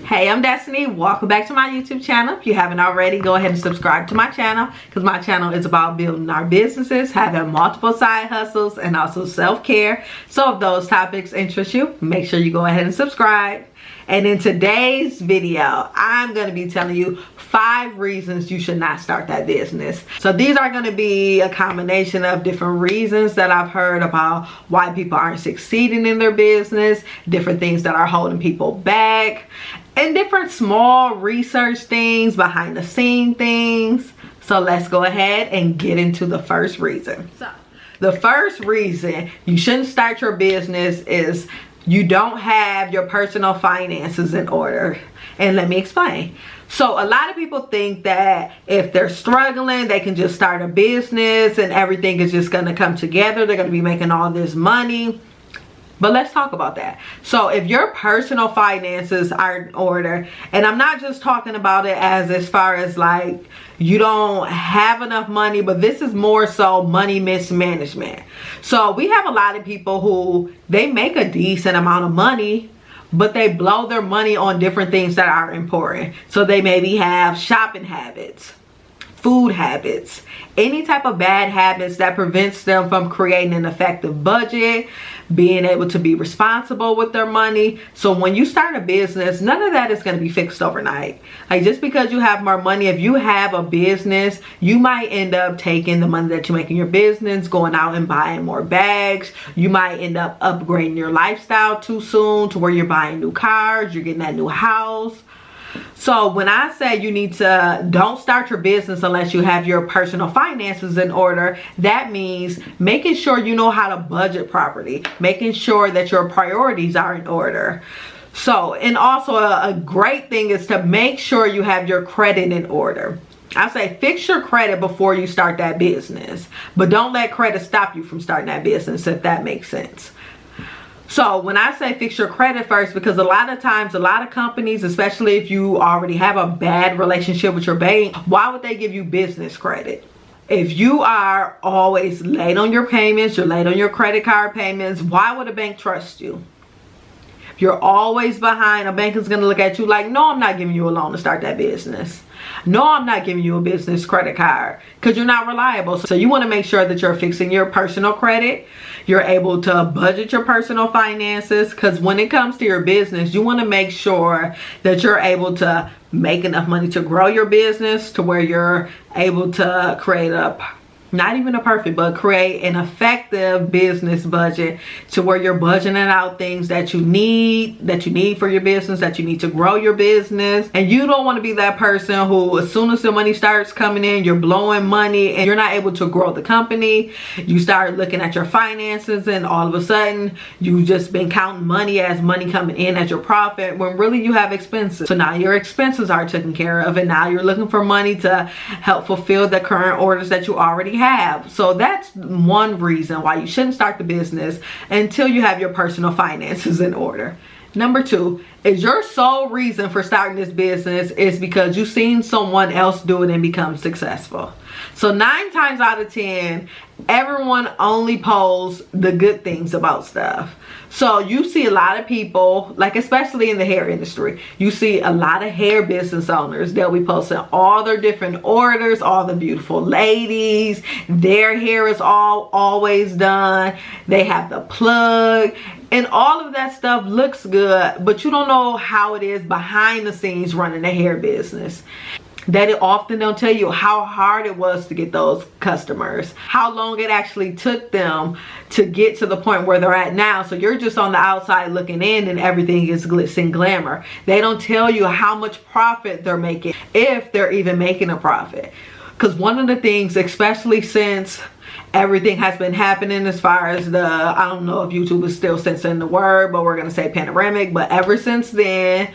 Hey, I'm Destiny. Welcome back to my YouTube channel. If you haven't already, go ahead and subscribe to my channel because my channel is about building our businesses, having multiple side hustles, and also self-care. So if those topics interest you, make sure you go ahead and subscribe. And in today's video, I'm going to be telling you 5 reasons you should not start that business. So these are going to be a combination of different reasons that I've heard about why people aren't succeeding in their business, different things that are holding people back, and different small research things, behind the scene things. So let's go ahead and get into the first reason. So the first reason you shouldn't start your business is you don't have your personal finances in order. And let me explain. So a lot of people think that if they're struggling, they can just start a business and everything is just going to come together. They're going to be making all this money. But let's talk about that. So if your personal finances are in order, and I'm not just talking about it as far as like you don't have enough money, but this is more so money mismanagement. So we have a lot of people who they make a decent amount of money, but they blow their money on different things that are important. So they maybe have shopping habits, food habits, any type of bad habits that prevents them from creating an effective budget, being able to be responsible with their money. So when you start a business, none of that is going to be fixed overnight. Like just because you have more money, if you have a business, you might end up taking the money that you make in your business, going out and buying more bags. You might end up upgrading your lifestyle too soon to where you're buying new cars, you're getting that new house. So when I say you need to don't start your business unless you have your personal finances in order, that means making sure you know how to budget properly, making sure that your priorities are in order. So, and also a great thing is to make sure you have your credit in order. I say fix your credit before you start that business, but don't let credit stop you from starting that business, if that makes sense. So when I say fix your credit first, because a lot of times, a lot of companies, especially if you already have a bad relationship with your bank, why would they give you business credit? If you are always late on your payments, you're late on your credit card payments, why would a bank trust you? If you're always behind, a bank is going to look at you like, no, I'm not giving you a loan to start that business. No, I'm not giving you a business credit card because you're not reliable. So you want to make sure that you're fixing your personal credit. You're able to budget your personal finances, because when it comes to your business, you want to make sure that you're able to make enough money to grow your business to where you're able to create not even a perfect, but create an effective business budget to where you're budgeting out things that you need for your business, that you need to grow your business. And you don't want to be that person who, as soon as the money starts coming in, you're blowing money and you're not able to grow the company. You start looking at your finances and all of a sudden you've just been counting money as money coming in as your profit, when really you have expenses. So now your expenses are taken care of, and now you're looking for money to help fulfill the current orders that you already have. So that's one reason why you shouldn't start the business until you have your personal finances in order. Number 2 is your sole reason for starting this business is because you've seen someone else do it and become successful. So 9 times out of 10, everyone only posts the good things about stuff. So you see a lot of people, like especially in the hair industry, you see a lot of hair business owners. They'll be posting all their different orders, all the beautiful ladies, their hair is always done, they have the plug, and all of that stuff looks good, but you don't know how it is behind the scenes running a hair business. That it often don't tell you how hard it was to get those customers, how long it actually took them to get to the point where they're at now. So you're just on the outside looking in and everything is glitz and glamour. They don't tell you how much profit they're making, if they're even making a profit. Because one of the things, especially since everything has been happening as far as I don't know if YouTube is still censoring the word, but we're going to say panoramic, but ever since then,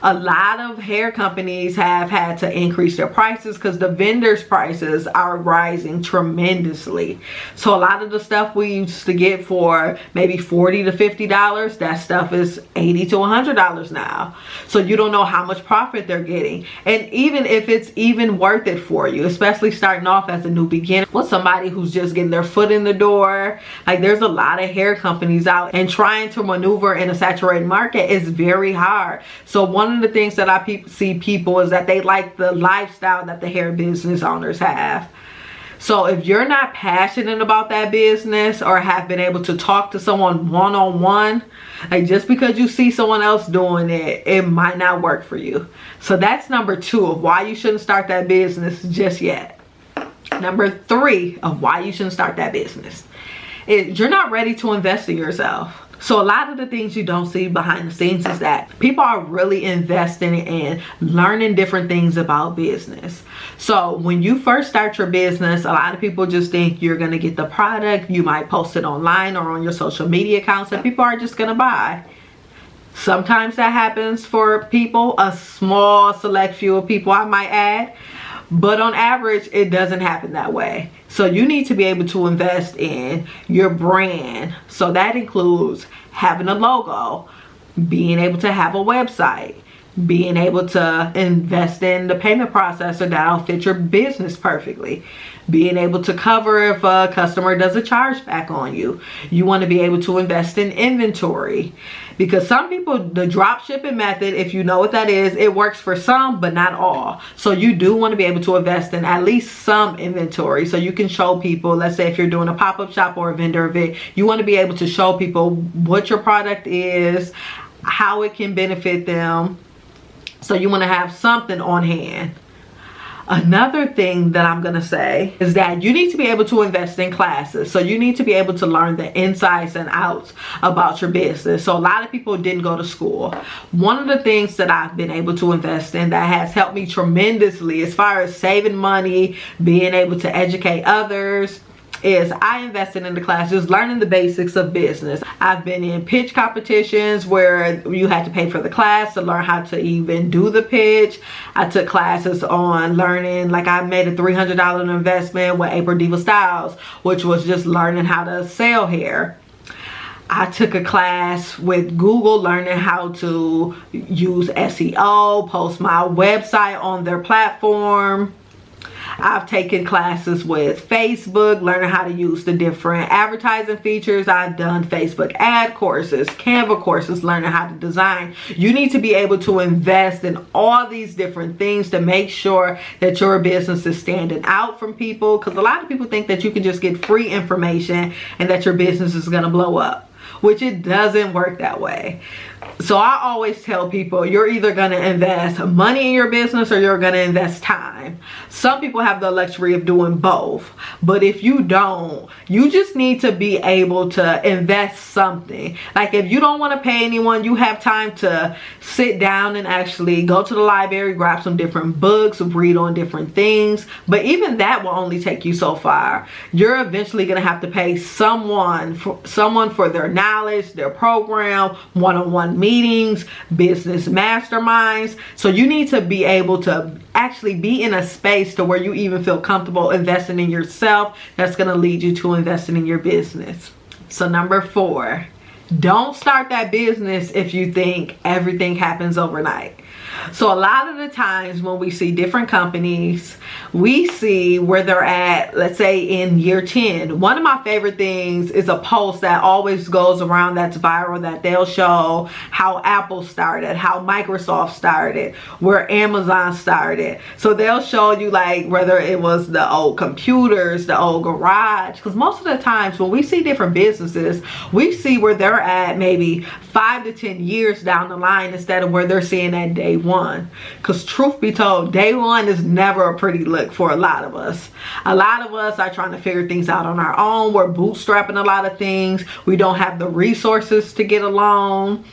a lot of hair companies have had to increase their prices because the vendors' prices are rising tremendously. So a lot of the stuff we used to get for maybe $40 to $50, that stuff is $80 to $100 now. So you don't know how much profit they're getting. And even if it's even worth it for you, especially starting off as a new beginner with somebody who's just getting their foot in the door. Like, there's a lot of hair companies out, and trying to maneuver in a saturated market is very hard. So one one of the things that I see people is that they like the lifestyle that the hair business owners have. So if you're not passionate about that business or have been able to talk to someone one-on-one, like just because you see someone else doing it, it might not work for you. So that's number 2 of why you shouldn't start that business just yet. Number 3 of why you shouldn't start that business is you're not ready to invest in yourself. So a lot of the things you don't see behind the scenes is that people are really investing in learning different things about business. So when you first start your business, a lot of people just think you're going to get the product. You might post it online or on your social media accounts and people are just going to buy. Sometimes that happens for people, a small select few of people I might add. But on average, it doesn't happen that way. So you need to be able to invest in your brand. So that includes having a logo, being able to have a website, being able to invest in the payment processor that'll fit your business perfectly, being able to cover if a customer does a chargeback on you. You want to be able to invest in inventory, because some people, the drop shipping method, if you know what that is, it works for some but not all. So you do want to be able to invest in at least some inventory so you can show people, let's say if you're doing a pop-up shop or a vendor event, you want to be able to show people what your product is, how it can benefit them. So you want to have something on hand. Another thing that I'm going to say is that you need to be able to invest in classes. So you need to be able to learn the insides and outs about your business. So a lot of people didn't go to school. One of the things that I've been able to invest in that has helped me tremendously as far as saving money, being able to educate others, is I invested in the classes, learning the basics of business. I've been in pitch competitions where you had to pay for the class to learn how to even do the pitch. I took classes on learning, like I made a $300 investment with April Diva Styles, which was just learning how to sell hair. I took a class with Google learning how to use SEO, post my website on their platform. I've taken classes with Facebook, learning how to use the different advertising features. I've done Facebook ad courses, Canva courses, learning how to design. You need to be able to invest in all these different things to make sure that your business is standing out from people, because a lot of people think that you can just get free information and that your business is going to blow up, which it doesn't work that way. So I always tell people, you're either going to invest money in your business or you're going to invest time. Some people have the luxury of doing both, but if you don't, you just need to be able to invest something. Like if you don't want to pay anyone, you have time to sit down and actually go to the library, grab some different books, read on different things. But even that will only take you so far. You're eventually going to have to pay someone for their knowledge, their program, one-on-one meetings, business masterminds. So you need to be able to actually be in a space to where you even feel comfortable investing in yourself. That's going to lead you to investing in your business. So number 4, don't start that business if you think everything happens overnight. So a lot of the times when we see different companies, we see where they're at, let's say in year 10. One of my favorite things is a post that always goes around that's viral, that they'll show how Apple started, how Microsoft started, where Amazon started. So they'll show you like whether it was the old computers, the old garage, because most of the times when we see different businesses, we see where they're at maybe 5 to 10 years down the line instead of where they're seeing at day one. Because truth be told, day one is never a pretty look for a lot of us. A lot of us are trying to figure things out on our own. We're bootstrapping a lot of things. We don't have the resources to get along.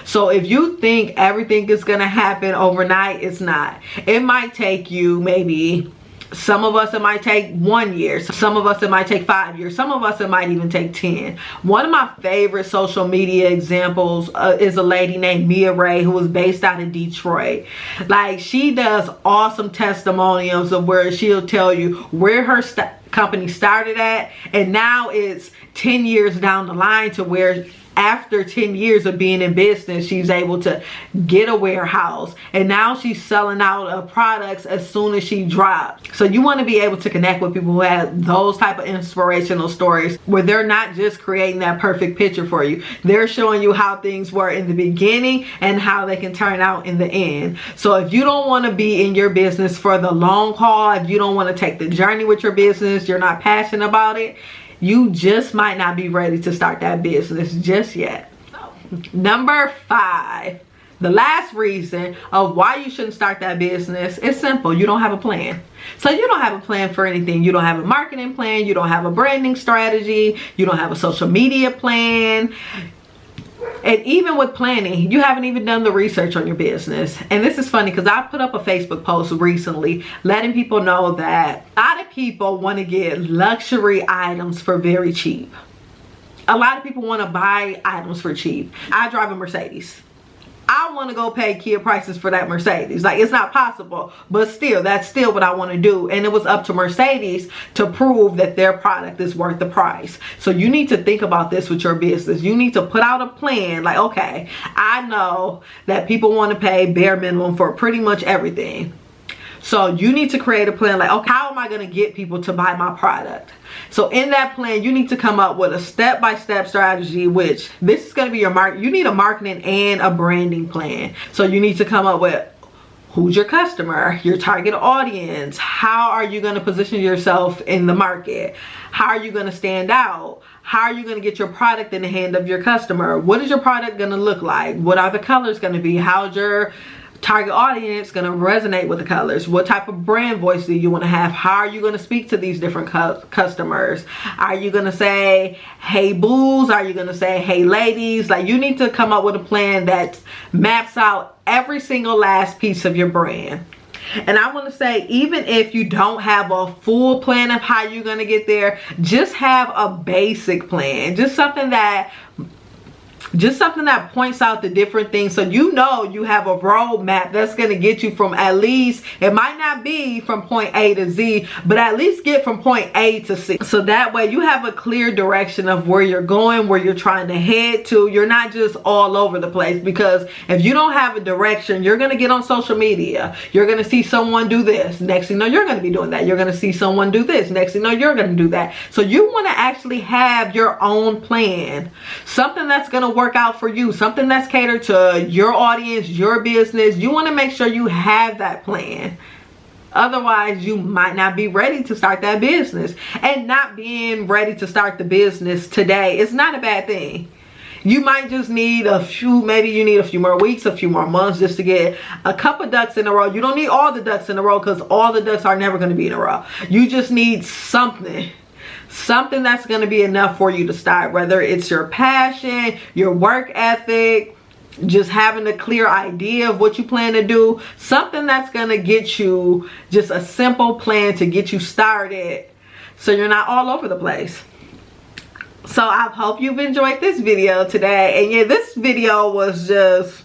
So if you think everything is going to happen overnight, it's not. It might take you maybe, some of us it might take 1 year, some of us it might take 5 years, some of us it might even take 10. One of my favorite social media examples is a lady named Mia Ray, who is based out of Detroit. Like, she does awesome testimonials of where she'll tell you where her company started at, and now it's 10 years down the line to where after 10 years of being in business, she's able to get a warehouse, and now she's selling out products as soon as she drops. So you want to be able to connect with people who have those type of inspirational stories, where they're not just creating that perfect picture for you. They're showing you how things were in the beginning and how they can turn out in the end. So if you don't want to be in your business for the long haul, if you don't want to take the journey with your business, you're not passionate about it, you just might not be ready to start that business just yet. Number 5, the last reason of why you shouldn't start that business is simple. You don't have a plan. So you don't have a plan for anything. You don't have a marketing plan. You don't have a branding strategy. You don't have a social media plan. And even with planning, you haven't even done the research on your business. And this is funny because I put up a Facebook post recently letting people know that a lot of people want to get luxury items for very cheap. A lot of people want to buy items for cheap. I drive a Mercedes. I want to go pay kid prices for that Mercedes. Like, it's not possible, but still, that's still what I want to do. And it was up to Mercedes to prove that their product is worth the price. So you need to think about this with your business. You need to put out a plan. Like, okay, I know that people want to pay bare minimum for pretty much everything. So you need to create a plan. Like, okay, how am I going to get people to buy my product? So in that plan, you need to come up with a step-by-step strategy, which this is going to be your you need a marketing and a branding plan. So you need to come up with who's your customer, your target audience, how are you going to position yourself in the market, how are you going to stand out, how are you going to get your product in the hand of your customer, what is your product going to look like, what are the colors going to be, how's your target audience going to resonate with the colors, what type of brand voice do you want to have, how are you going to speak to these different customers, are you going to say hey boos, are you going to say hey ladies? Like, you need to come up with a plan that maps out every single last piece of your brand. And I want to say, even if you don't have a full plan of how you're going to get there, just have a basic plan, just something that points out the different things, so you know you have a roadmap that's going to get you from, at least, it might not be from point A to Z, but at least get from point A to C. So that way you have a clear direction of where you're going, where you're trying to head to. You're not just all over the place, because if you don't have a direction, you're going to get on social media, you're going to see someone do this, next thing you know you're going to be doing that, you're going to see someone do this, next thing you know you're going to do that. So you want to actually have your own plan, something that's going to work out for you, something that's catered to your audience, your business. You want to make sure you have that plan. Otherwise, you might not be ready to start that business. And not being ready to start the business today is not a bad thing. You might just need maybe you need a few more weeks, a few more months, just to get a couple ducks in a row. You don't need all the ducks in a row, because all the ducks are never going to be in a row. You just need something that's going to be enough for you to start, whether it's your passion, your work ethic, just having a clear idea of what you plan to do, something that's going to get you just a simple plan to get you started, so you're not all over the place. So I hope you've enjoyed this video today. And yeah, this video was just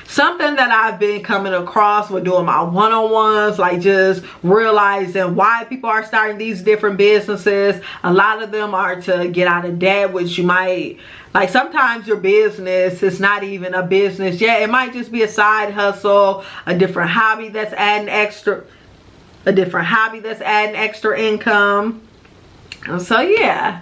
something that I've been coming across with doing my one-on-ones, like just realizing why people are starting these different businesses. A lot of them are to get out of debt, which you might, like, sometimes your business is not even a business yet. It might just be a side hustle, a different hobby that's adding extra income. So yeah,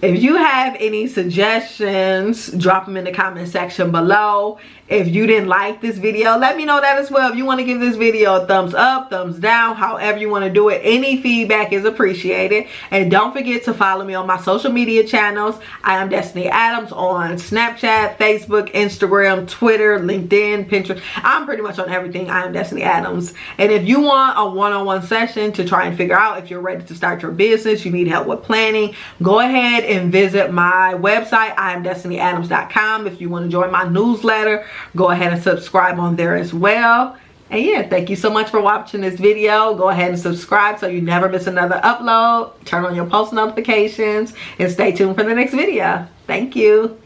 if you have any suggestions, drop them in the comment section below. If you didn't like this video, let me know that as well. If you want to give this video a thumbs up, thumbs down, however you want to do it, any feedback is appreciated. And don't forget to follow me on my social media channels. I am Destiny Adams on Snapchat, Facebook, Instagram, Twitter, LinkedIn, Pinterest. I'm pretty much on everything. I am Destiny Adams. And if you want a one-on-one session to try and figure out if you're ready to start your business, you need help with planning, go ahead and visit my website, IamDestinyAdams.com. If you want to join my newsletter, go ahead and subscribe on there as well. And yeah, thank you so much for watching this video. Go ahead and subscribe so you never miss another upload. Turn on your post notifications and stay tuned for the next video. Thank you.